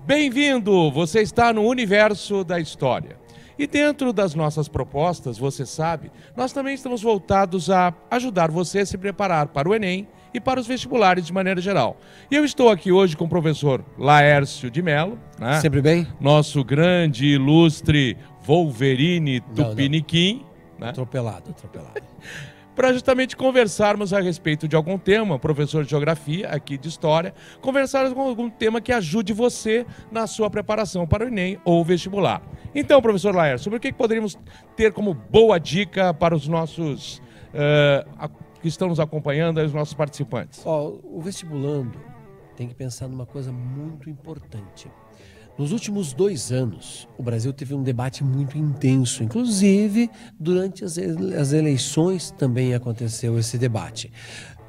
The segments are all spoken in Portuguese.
Bem-vindo! Você está no universo da história. E dentro das nossas propostas, você sabe, nós também estamos voltados a ajudar você a se preparar para o Enem e para os vestibulares de maneira geral. E eu estou aqui hoje com o professor Laércio de Mello, né? Sempre bem? Nosso grande, ilustre Wolverine Tupiniquim. Né? Atropelado. Para justamente conversarmos a respeito de algum tema, professor de geografia, aqui de história, conversarmos com algum tema que ajude você na sua preparação para o Enem ou vestibular. Então, professor Laércio, sobre o que poderíamos ter como boa dica para os nossos que estão nos acompanhando, os nossos participantes? O vestibulando tem que pensar numa coisa muito importante. Nos últimos 2 anos, o Brasil teve um debate muito intenso, inclusive durante as eleições também aconteceu esse debate,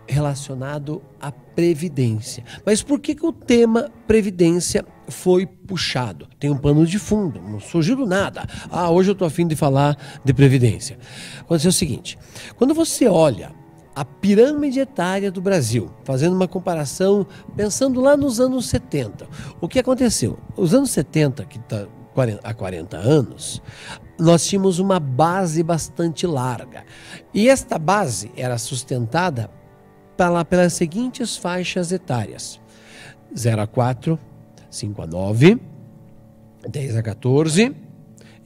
relacionado à Previdência. Mas por que o tema Previdência foi puxado? Tem um pano de fundo, não surgiu do nada. Hoje eu estou a fim de falar de Previdência. Aconteceu o seguinte, quando você olha a pirâmide etária do Brasil, fazendo uma comparação, pensando lá nos anos 70. O que aconteceu? Os anos 70, que está há 40 anos, nós tínhamos uma base bastante larga. E esta base era sustentada pelas seguintes faixas etárias: 0 a 4, 5 a 9, 10 a 14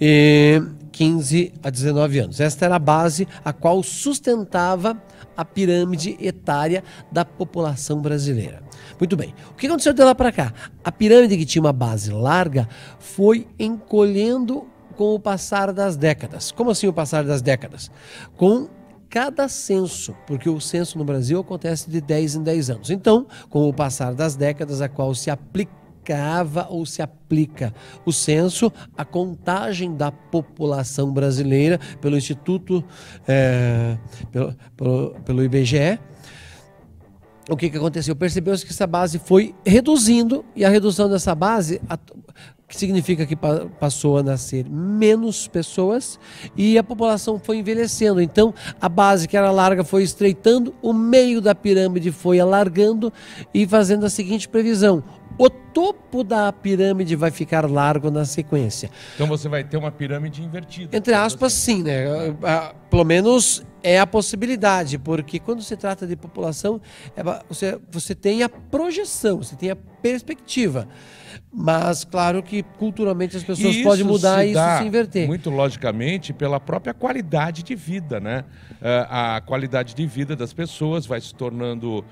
e 15 a 19 anos. Esta era a base a qual sustentava a pirâmide etária da população brasileira. Muito bem. O que aconteceu de lá para cá? A pirâmide, que tinha uma base larga, foi encolhendo com o passar das décadas. Como assim o passar das décadas? Com cada censo, porque o censo no Brasil acontece de 10 em 10 anos. Então, com o passar das décadas, a qual se aplica ou se aplica o censo, a contagem da população brasileira pelo Instituto, pelo IBGE, o que aconteceu? Percebeu-se que essa base foi reduzindo, e a redução dessa base, que significa que passou a nascer menos pessoas e a população foi envelhecendo. Então, a base que era larga foi estreitando, o meio da pirâmide foi alargando e fazendo a seguinte previsão: o topo da pirâmide vai ficar largo na sequência. Então você vai ter uma pirâmide invertida. Entre aspas, sim, né? Pelo menos é a possibilidade, porque quando se trata de população, você tem a projeção, você tem a perspectiva. Mas, claro que culturalmente as pessoas podem mudar e isso se inverter. Muito logicamente pela própria qualidade de vida, né? A qualidade de vida das pessoas vai se tornando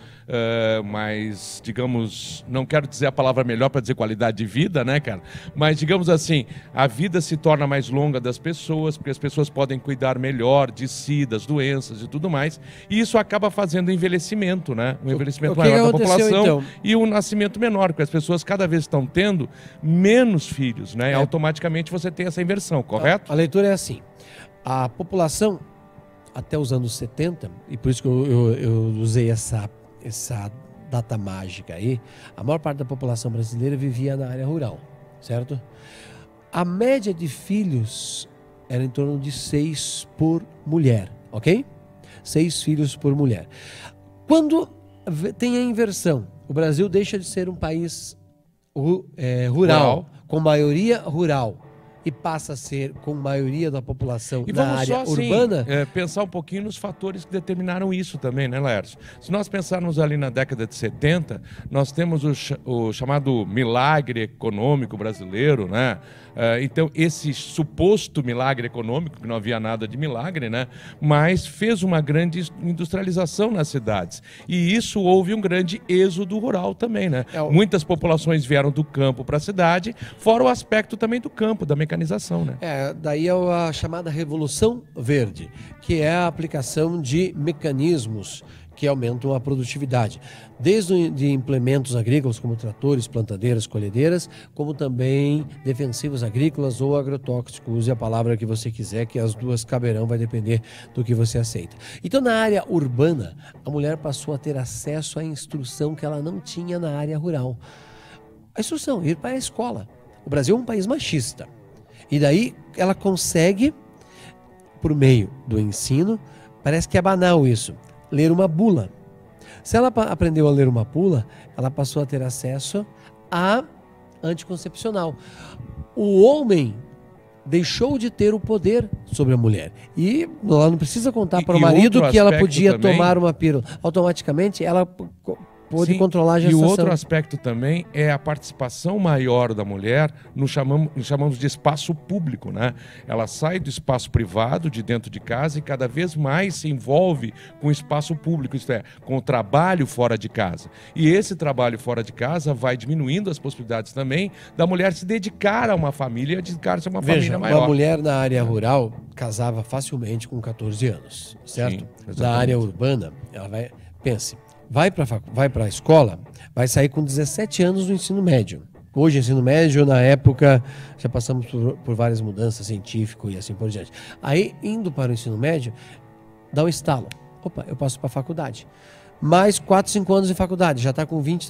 mais, digamos, não quero dizer a palavra melhor para dizer qualidade de vida, né, cara? Mas, digamos assim, a vida se torna mais longa das pessoas, porque as pessoas podem cuidar melhor de si, das doenças e tudo mais. E isso acaba fazendo envelhecimento, né? Um envelhecimento maior da população, então? E um nascimento menor, porque as pessoas cada vez estão tendo menos filhos, né? Automaticamente você tem essa inversão, correto? A leitura é assim: a população até os anos 70, e por isso que eu usei essa data mágica aí, a maior parte da população brasileira vivia na área rural, certo? A média de filhos era em torno de 6 por mulher, ok? 6 filhos por mulher. Quando tem a inversão, o Brasil deixa de ser um país rural, com maioria rural, e passa a ser com maioria da população na área urbana. Pensar um pouquinho nos fatores que determinaram isso também, né, Laércio? Se nós pensarmos ali na década de 70, nós temos o chamado milagre econômico brasileiro, né? Então, esse suposto milagre econômico, que não havia nada de milagre, né? Mas fez uma grande industrialização nas cidades. E isso houve um grande êxodo rural também, né? Muitas populações vieram do campo para a cidade, fora o aspecto também do campo, da mecanização, né? Daí é a chamada Revolução Verde, que é a aplicação de mecanismos que aumentam a produtividade, desde de implementos agrícolas como tratores, plantadeiras, colhedeiras, como também defensivos agrícolas ou agrotóxicos. Use a palavra que você quiser, que as duas caberão, vai depender do que você aceita. Então, na área urbana, a mulher passou a ter acesso à instrução que ela não tinha na área rural. A instrução, ir para a escola. O Brasil é um país machista. E daí ela consegue, por meio do ensino, parece que é banal isso, ler uma bula. Se ela aprendeu a ler uma bula, ela passou a ter acesso a anticoncepcional. O homem deixou de ter o poder sobre a mulher. E ela não precisa contar para o marido que ela podia também, tomar uma pílula. Automaticamente, ela pôde controlar a gestação. E o outro aspecto também é a participação maior da mulher no chamamos de espaço público, né? Ela sai do espaço privado, de dentro de casa, e cada vez mais se envolve com o espaço público, isto é, com o trabalho fora de casa. E esse trabalho fora de casa vai diminuindo as possibilidades também da mulher se dedicar a uma família, dedicar-se a uma família maior. Uma mulher na área rural casava facilmente com 14 anos, certo? Sim, na área urbana, ela vai... Pense, vai para a escola, vai sair com 17 anos no ensino médio. Hoje, ensino médio, na época, já passamos por várias mudanças científicas e assim por diante. Aí, indo para o ensino médio, dá um estalo. Opa, eu posso ir para a faculdade. Mais 4, 5 anos de faculdade, já está com 20 e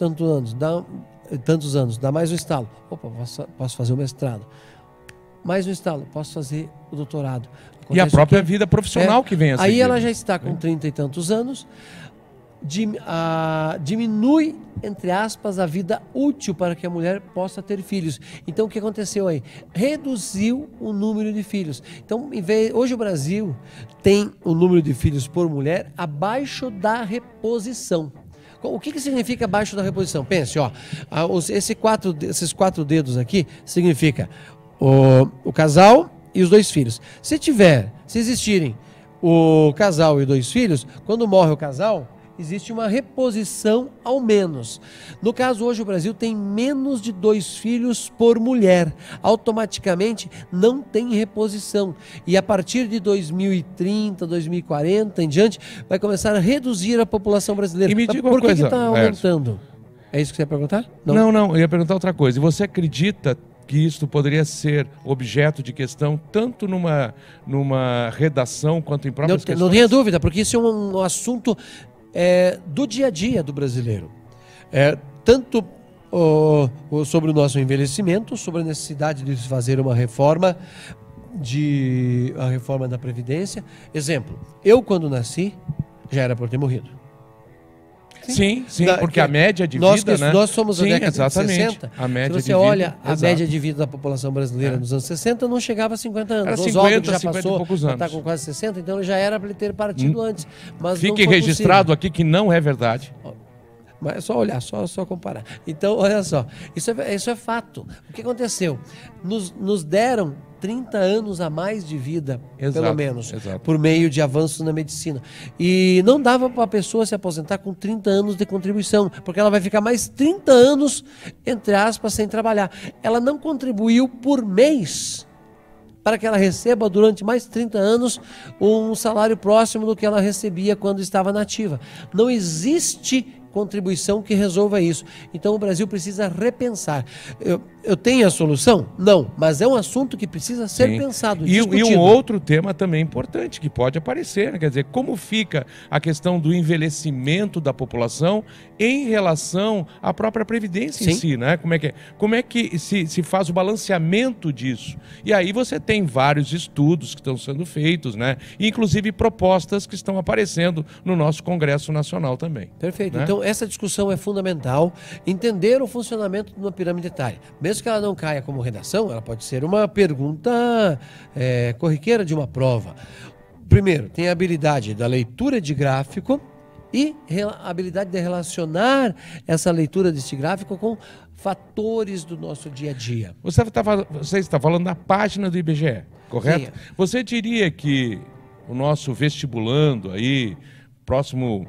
tantos anos, dá mais um estalo. Opa, posso fazer o mestrado. Mais um estalo, posso fazer o doutorado. E a própria vida profissional que vem a seguir. Aí ela já está com 30 e tantos anos, diminui, entre aspas, a vida útil para que a mulher possa ter filhos. Então, o que aconteceu aí? Reduziu o número de filhos. Então, hoje o Brasil tem o número de filhos por mulher abaixo da reposição. O que significa abaixo da reposição? Pense, ó, esses quatro dedos aqui significa o casal e os 2 filhos. Se existirem o casal e 2 filhos, quando morre o casal, existe uma reposição ao menos. No caso, hoje o Brasil tem menos de 2 filhos por mulher. Automaticamente não tem reposição. E a partir de 2030, 2040 em diante, vai começar a reduzir a população brasileira. E me diga uma coisa, por que está aumentando? É isso que você ia perguntar? Não, eu ia perguntar outra coisa. E você acredita que isso poderia ser objeto de questão tanto numa redação quanto em próprias questões? Não tenha dúvida, porque isso é um assunto do dia a dia do brasileiro. Tanto sobre o nosso envelhecimento, sobre a necessidade de fazer uma reforma, a reforma da Previdência. Exemplo, eu quando nasci, já era por ter morrido. Sim, porque a média de vida, né? Nós somos da década exatamente. de 60. A média Se você olha a média de vida da população brasileira nos anos 60, não chegava a 50 anos. Era 50, já 50 passou, e poucos anos. Está com quase 60, então já era para ele ter partido antes. Mas fique registrado aqui que não é verdade. Mas é só olhar, só comparar. Então, olha só, isso é fato. O que aconteceu? Nos deram 30 anos a mais de vida, pelo menos, por meio de avanços na medicina. E não dava para a pessoa se aposentar com 30 anos de contribuição, porque ela vai ficar mais 30 anos, entre aspas, sem trabalhar. Ela não contribuiu por mês para que ela receba durante mais 30 anos um salário próximo do que ela recebia quando estava nativa. Não existe contribuição que resolva isso. Então o Brasil precisa repensar. Eu tenho a solução? Não, mas é um assunto que precisa ser pensado, discutido. E um outro tema também importante que pode aparecer, né? Quer dizer, como fica a questão do envelhecimento da população em relação à própria Previdência em si, né? Como é que se faz o balanceamento disso? E aí você tem vários estudos que estão sendo feitos, né? Inclusive propostas que estão aparecendo no nosso Congresso Nacional também. Perfeito. Né? Então essa discussão é fundamental, entender o funcionamento de uma pirâmide etária. Mesmo que ela não caia como redação, ela pode ser uma pergunta corriqueira de uma prova. Primeiro, tem a habilidade da leitura de gráfico e a habilidade de relacionar essa leitura deste gráfico com fatores do nosso dia a dia. Você está falando da página do IBGE, correto? Sim. Você diria que o nosso vestibulando aí, próximo,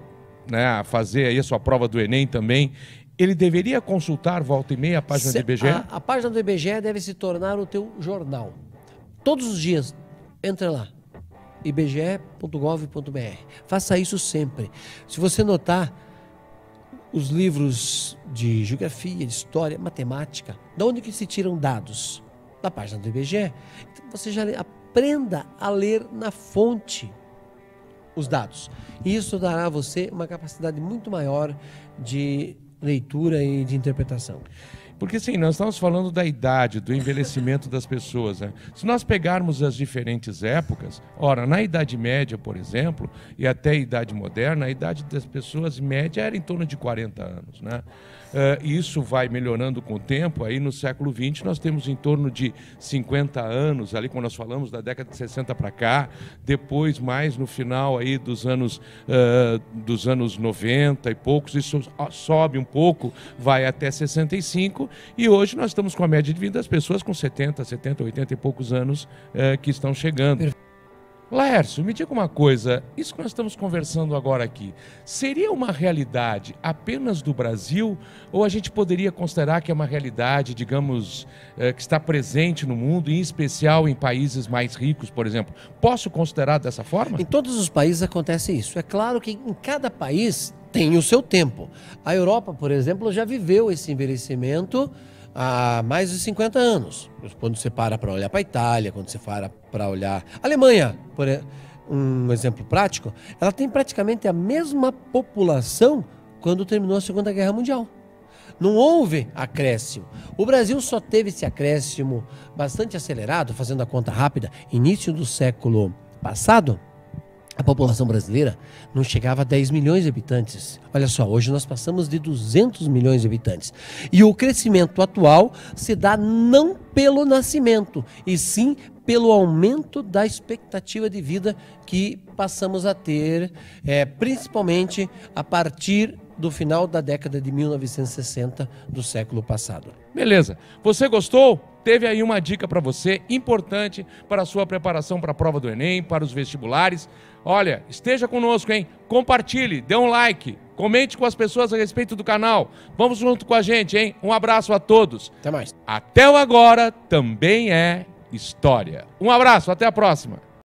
né, a fazer aí a sua prova do Enem também, ele deveria consultar volta e meia a página do IBGE? A página do IBGE deve se tornar o teu jornal. Todos os dias, entra lá, ibge.gov.br. Faça isso sempre. Se você notar, os livros de geografia, de história, matemática, de onde que se tiram dados? Da página do IBGE. Então, você já aprenda a ler na fonte os dados. E isso dará a você uma capacidade muito maior de leitura e de interpretação. Porque sim, nós estamos falando da idade, do envelhecimento das pessoas, né? Se nós pegarmos as diferentes épocas, ora, na Idade Média, por exemplo, e até a Idade Moderna, a idade das pessoas média era em torno de 40 anos, né? Isso vai melhorando com o tempo. Aí no século XX nós temos em torno de 50 anos, ali quando nós falamos da década de 60 para cá, depois mais no final aí dos anos 90 e poucos, isso sobe um pouco, vai até 65, e hoje nós estamos com a média de vida das pessoas com 70, 80 e poucos anos que estão chegando. Laércio, me diga uma coisa, isso que nós estamos conversando agora aqui, seria uma realidade apenas do Brasil, ou a gente poderia considerar que é uma realidade, digamos, que está presente no mundo, em especial em países mais ricos, por exemplo? Posso considerar dessa forma? Em todos os países acontece isso. É claro que em cada país tem o seu tempo. A Europa, por exemplo, já viveu esse envelhecimento há mais de 50 anos. Quando você para olhar para a Itália, quando você para olhar a Alemanha, por um exemplo prático, ela tem praticamente a mesma população quando terminou a Segunda Guerra Mundial. Não houve acréscimo. O Brasil só teve esse acréscimo bastante acelerado, fazendo a conta rápida, início do século passado. A população brasileira não chegava a 10 milhões de habitantes. Olha só, hoje nós passamos de 200 milhões de habitantes. E o crescimento atual se dá não pelo nascimento, e sim pelo aumento da expectativa de vida que passamos a ter, principalmente a partir do final da década de 1960 do século passado. Beleza. Você gostou? Teve aí uma dica para você, importante para a sua preparação para a prova do Enem, para os vestibulares. Olha, esteja conosco, hein? Compartilhe, dê um like, comente com as pessoas a respeito do canal. Vamos junto com a gente, hein? Um abraço a todos. Até mais. Até o agora também é história. Um abraço, até a próxima.